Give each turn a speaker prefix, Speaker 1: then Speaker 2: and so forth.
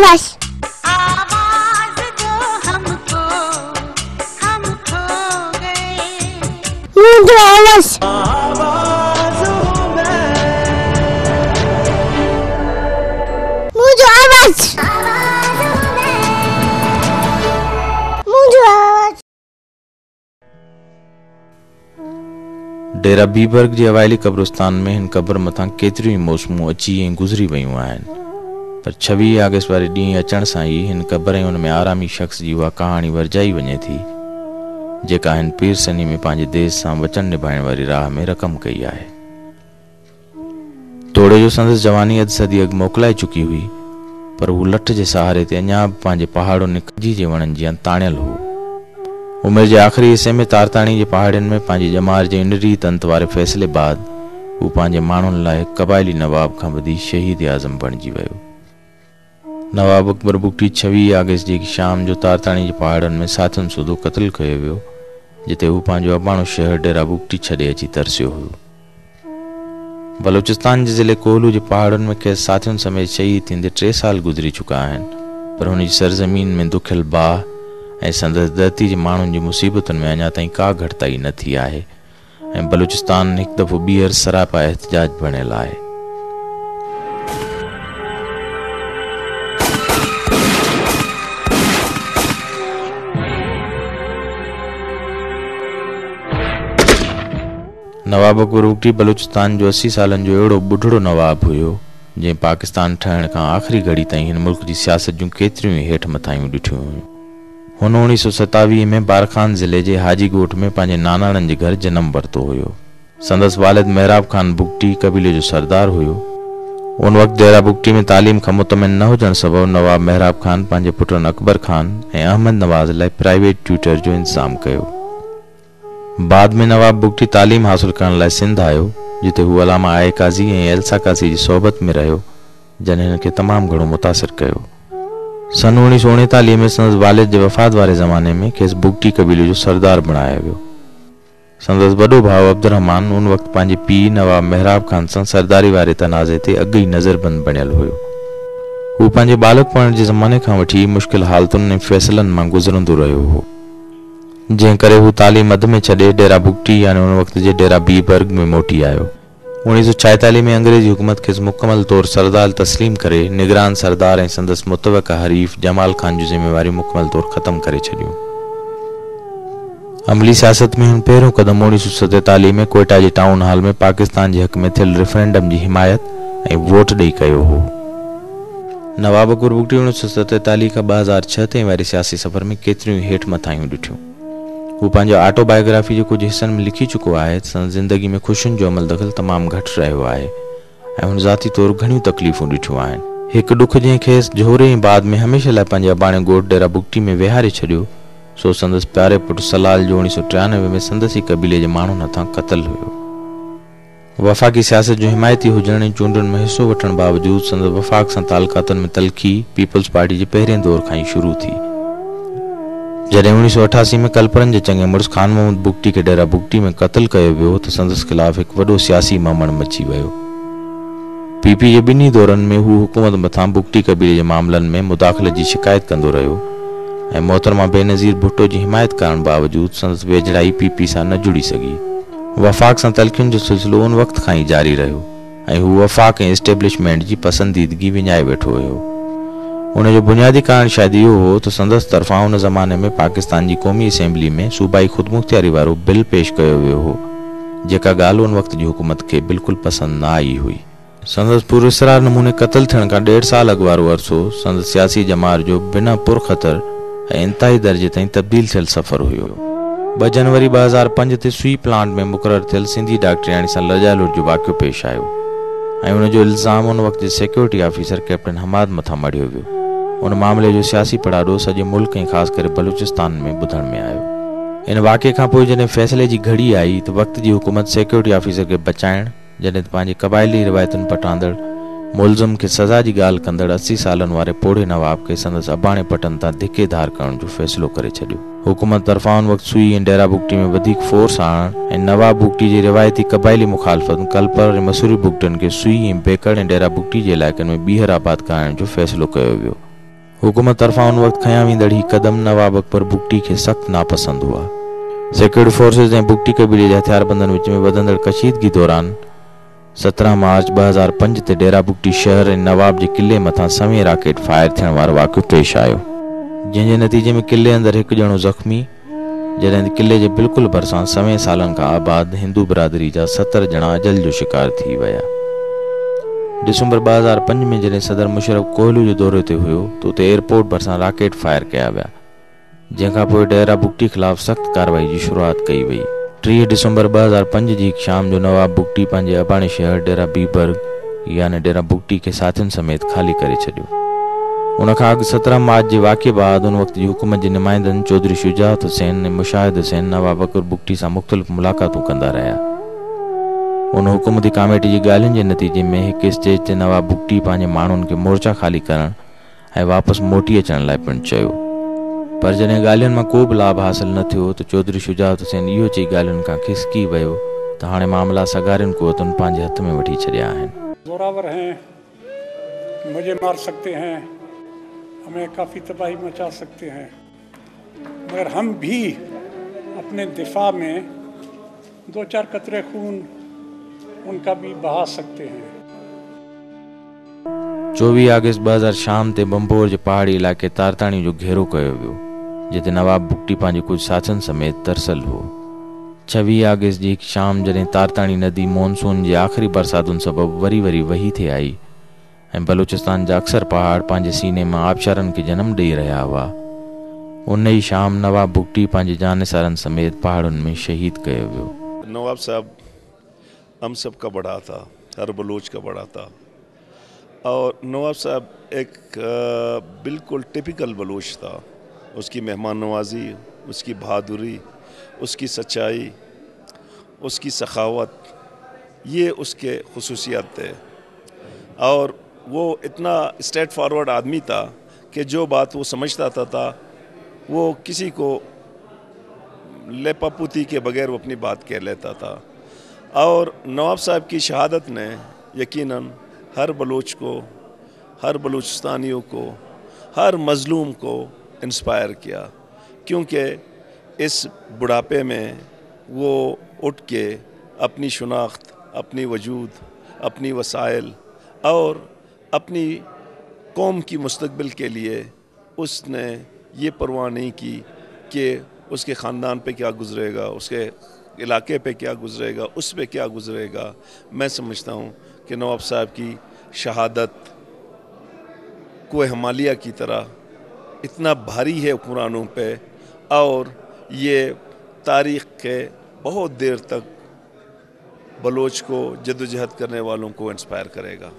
Speaker 1: आवाज मुझे आवाज मुझे आवाज मुझे आवाज।
Speaker 2: डेरा बीबर्ग जे अवाइली कब्रिस्तान में हिन क़ब्र मथां केतिरियूं मौसूमूं अची ऐं गुज़री वयूं आहिनि, पर 26 अगस्त वारे ॾींहुं अचण सां ई हिन क़ब्र ऐं हुन में आरामी शख़्स जी उहा कहाणी वरजाई वञे थी जेका हिन पीर सनी में पंहिंजे देश सां वचन निभाइण वारी राह में रक़म कई आहे। तोड़े जो संदसि जवानी अधु सदी अॻु मोकिलाए चुकी हुई, पर हू लठ जे सहारे ते अञा बि पंहिंजे पहाड़ुनि कजी जे वणनि जी ताणियल हो। उमिरि जे आख़िरी हिसे में तारताणी जे पहाड़ियुनि में पंहिंजी ॼमार जे इन रीत अंत वारे फ़ैसिले बाद हू पंहिंजे माण्हुनि लाइ क़बाइली नवाब खां वधी शहीद आज़म बणिजी वियो। नवाब अकबर बुगटी 26 अगस्त जी शाम जो तारताणी जे पहाड़नि में साथियुनि सूधो क़त्ल कयो वियो, जिते हू पंहिंजो अबाणो शहर डेरा बुगटी छॾे अची तरसियो हुयो। बलूचिस्तान जे ज़िले कोहलू जे पहाड़नि में कंहिं साथियुनि समेत शहीद थींदे 3 साल गुज़री चुका आहिनि, पर हुन जी सरज़मीन में दुखियल बाह ऐं संदसि धरती जे माण्हुनि जी मुसीबतुनि में अञा ताईं का घटिताई न थी आहे ऐं बलूचिस्तान हिकु दफ़ो ॿीहर सरापा एहतजाज बणियल आहे। नवाब अकबर बुगटी बलूचिस्तान जो 80 सालनि जो अहिड़ो बुढ़ड़ो नवाब हुयो जंहिं पाकिस्तान ठहण खां आख़िरी घड़ी ताईं हिन मुल्क जी सियासत जूं केतिरियूं ई हेठि मथायूं ॾिठियूं हुयूं। हुन 1927 में बारखान ज़िले जे हाजी ॻोठ में पंहिंजे नानाणनि जे घर जनमु वरितो हुयो। संदसि वालिद मेहराब खान बुगटी कबीले जो सरदार हुयो। उन वक़्तु डेरा बुगटी में तालीम खां मुतमिन न हुजण सबबि नवाब मेहराब खान पंहिंजे पुटनि अकबर खान ऐं अहमद नवाज़ लाइ प्राइवेट ट्यूटर जो इंतज़ाम कयो। बाद में नवाब बुगटी तालीम हासिल करण लाइ सिंध आयो, जिते हू अलामा आए काज़ी ऐं एल्सा काज़ी जी सोबत में रहियो, जंहिं हिन खे तमामु घणो मुतासिर कयो। सन 1939 में संदसि वालिद जे वफ़ात वारे ज़माने में खेसि बुगटी कबीले जो सरदार बणायो वियो। संदसि वॾो भाउ अब्दुर्रहमान उन वक़्तु पंहिंजे पीउ नवाब मेहराब खान सां सरदारी वारे तनाज़े ते अॻु ई नज़रबंद बणियल हुयो। हू पंहिंजे बालकपण जे ज़माने खां वठी मुश्किल हालतुनि ऐं फ़ैसिलनि मां गुज़रंदो रहियो हो, जंहिं करे हू तालीम अध में छॾे डेरा बुगटी यानी उन वक़्त जे डेरा बीबर्ग में मोटी आयो। 1946 में अंग्रेज़ी हुकूमत खेसि मुकमल तौर सरदार तस्लीम करे निगरान सरदार ऐं संदसि मुतवक़ा हरीफ़ जमाल खान जूं ज़िम्मेवारी मुकमल तौर ख़त्म करे छॾियूं। अमली सियासत में हुन पहिरियों क़दम 1947 में कोयटा जे टाउन हॉल में पाकिस्तान जे हक़ में थियल रेफरेंडम जी हिमायत ऐं वोट ॾेई कयो हो। नवाब अकबर बुगटी 1947 खां 2006 ताईं वारे सियासी सफ़र में केतिरियूं हेठि मथायूं ॾिठियूं। हू पंहिंजो ऑटोबायोग्राफी जे कुझु हिसनि में लिखी चुको आहे त संदसि ज़िंदगी में ख़ुशियुनि जो अमल दख़ल तमामु घटि रहियो आहे ऐं हुन ज़ाती तौरु घणियूं तकलीफ़ूं ॾिठियूं आहिनि। हिकु ॾुख जंहिं खेसि जोरे ऐं बाद में हमेशह लाइ पंहिंजे अबाणे ॻोठ डेरा बुगटी में विहारे छॾियो, सो संदसि प्यारे पुटु सलाल जो 1993 में संदसि ई कबीले जे माण्हुनि हथां क़त्ल हुयो। वफ़ाक़ी सियासत जो हिमायती हुजण ऐं चूंडुनि में हिसो वठण बावजूदु संदसि वफ़ाक़ सां तालुकातुनि में तलख़ी पीपल्स पार्टी जे पहिरें दौर खां ई शुरू थी। जॾहिं 1988 में कलपरनि जे चङे मुड़ुसु खान मोहम्मद बुगटी खे डेरा बुगटी में क़त्ल कयो वियो त संदसि ख़िलाफ़ हिकु वॾो सियासी ममण मची वियो। पीपी जे ॿिन्ही दौरनि में हू हुकूमत मथां बुगटी कबीले जे मामलनि में मुदाख़लत जी शिकायत कंदो रहियो ऐं मोहतरमा बेनज़ीर भुट्टो जी हिमायत करण बावजूदु संदसि वेझड़ाई पीपी सां न जुड़ी सघी। वफ़ाक़ सां तलख़ियुनि जो सिलसिलो उन वक़्त खां ई जारी रहियो ऐं हू वफ़ाक़ ऐं एस्टेब्लिशमेंट जी पसंदीदगी विञाए वेठो हुयो। उन जो बुनियादी कारण शायदि इहो हो त संदसि तरफ़ां उन ज़माने में पाकिस्तान जी क़ौमी असेंबली में सूबाई ख़ुदमुख़्तियारी वारो बिल पेश कयो वियो हो, जेका ॻाल्हि उन वक़्त जी हुकूमत खे बिल्कुलु पसंदि न आई हुई। संदसि पुरस्रार नमूने क़त्ल थियण खां 1.5 साल अॻु वारो अरसो संदसि सियासी जमार जो बिना पुरख़तर ऐं इंतहाई दर्जे ताईं तब्दील थियल सफ़र हुयो। 2 जनवरी 2005 ते सुई प्लांट में मुक़ररु थियल सिंधी डॉक्टरियाणी सां लॼाए लुट जो वाक़ियो पेश आयो ऐं उन जो इल्ज़ाम उन वक़्त जे सिक्योरिटी ऑफिसर कैप्टन हमाद मथां मढ़ियो वियो। उन मामले जो सियासी पड़ाड़ो सॼे मुल्क ऐं ख़ासि करे बलूचिस्तान में ॿुधण में आयो। इन वाक़े खां पोइ जॾहिं फ़ैसिले जी घड़ी आई त वक़्त जी हुकूमत सिक्योरिटी ऑफिसर खे बचाइण, जॾहिं त पंहिंजे क़बाइली रिवायतुनि पटांदड़ मुलज़िम खे सज़ा जी ॻाल्हि कंदड़ 80 सालनि वारे पोढ़े नवाब खे संदसि अबाणे पटनि तां धिके धार करण जो फ़ैसिलो करे छॾियो। हुकूमत तरफ़ां उन वक़्तु सुई ऐं डेरा बुगटी में वधीक फोर्स आणण ऐं नवाब बुगटी जी रिवायती क़बाइली मुखालफ़त कलपर ऐं मसूरी बुगटनि खे सुई ऐं बेकड़ ऐं डेरा बुगटी जे इलाइक़नि में ॿीहर आबाद करण जो फ़ैसिलो कयो वियो। हुकूमत तरफा उन वक्त खयां वेंदड़ ही कदम नवाब अकबर बुगटी खे सख्त नापसंद हुआ। सिक्योरिटी फोर्सेस ऐं बुगटी कबीले जे हथियारबंदनि विच में वधंदड़ कशीदगी दौरान 17 मार्च 2005 ते डेरा बुगटी शहर ऐं नवाब जे किले मथां सवें राकेट फायर थियण वारो वाक़ियो पेश आयो, जंहिंजे नतीजे में किले अंदरि हिकु ॼणो ज़ख़्मी, जॾहिं किले जे बिल्कुलु भरिसां सवें सालनि खां आबाद हिंदू बिरादरी जा 70 ॼणा अजल जो शिकार थी विया। दिसंबर 2005 में जॾहिं सदर मुशर्रफ कोहलू जे दौरे ते हुयो त उते एयरपोर्ट भरिसां राकेट फायर कया विया, जंहिंखां पोइ डेरा बुगटी ख़िलाफ़ सख़्त कार्रवाई जी शुरूआत कई वई। 3 दिसंबर 2005 जी शाम जो नवाब बुगटी पंहिंजे अबाणे शहर डेरा बीबर्ग यानी डेरा बुगटी खे साथियुनि समेत ख़ाली करे छॾियो। उन खां अॻु 17 मार्च जे वाक़े बाद उन वक़्त जी हुकूमत जे नुमाइंदनि चौधरी शुजात हुसैन ऐं मुशाहिद हुसैन नवाब अकबर बुगटी सां मुख़्तलिफ़ मुलाक़ातूं कंदा रहिया। उन हुकूमती कमेटी जी ॻाल्हियुनि जे नतीजे में हिकु स्टेज ते नवाब बुगटी पंहिंजे माण्हुनि खे मोर्चा ख़ाली करण ऐं वापसि मोटी अचण लाइ पिणु चयो, पर जॾहिं ॻाल्हियुनि मां को बि लाभ हासिल न थियो त चौधरी शुजात हुसैन इहो चई ॻाल्हियुनि खां खिसकी वियो त हाणे मामला सगारियुनि क़ुवतुनि पंहिंजे हथ में वठी छॾिया आहिनि।
Speaker 3: जोरावर हैं, मुझे मार सकते हैं, हमें काफ़ी तबाही मचा सकते हैं, मगर हम भी अपने दिफा में 2-4 कतरे खून उनका भी बहा सकते हैं।
Speaker 2: 24 अगस्त 2000 शाम ते बंबोर जे पहाड़ी इलाइक़े तारताणी जो घेरो कयो वियो, जिते नवाब बुगटी पंहिंजे कुझु साथियुनि समेत तरसल हो। 26 अगस्त जी हिकु शाम जॾहिं तारताणी नदी मॉनसून जे आख़िरी बरसातुनि सबबु वरी वही थे आई ऐं बलूचिस्तान जा अक्सर पहाड़ पंहिंजे सीने मां आबशारनि खे जनम ॾेई रहिया हुआ, उन ई शाम नवाब बुगटी पंहिंजे जानिसारनि समेत पहाड़ुनि में शहीद कयो वियो।
Speaker 4: नवाब साहब हम सब का बड़ा था, हर बलोच का बड़ा था, और नवाब साहब एक बिल्कुल टिपिकल बलोच था। उसकी मेहमान नवाजी, उसकी बहादुरी, उसकी सच्चाई, उसकी सखावत, ये उसके खुसूसियात थे। और वो इतना स्ट्रेट फॉरवर्ड आदमी था कि जो बात वो समझता था वो किसी को लेपापुती के बगैर वो अपनी बात कह लेता था। और नवाब साहब की शहादत ने यकीनन हर बलोच को, हर बलूचिस्तानियों को, हर मज़लूम को इंस्पायर किया, क्योंकि इस बुढ़ापे में वो उठ के अपनी शनाख्त, अपनी वजूद, अपनी वसाइल और अपनी कौम की मुस्तकबिल के लिए उसने ये परवाह नहीं की कि उसके ख़ानदान पे क्या गुज़रेगा, उसके इलाके पे क्या गुज़रेगा, उस पे क्या गुज़रेगा। मैं समझता हूँ कि नवाब साहब की शहादत कोई हिमालय की तरह इतना भारी है हुक्मरानों पे, और ये तारीख़ के बहुत देर तक बलोच को जद्दोजहद करने वालों को इंस्पायर करेगा।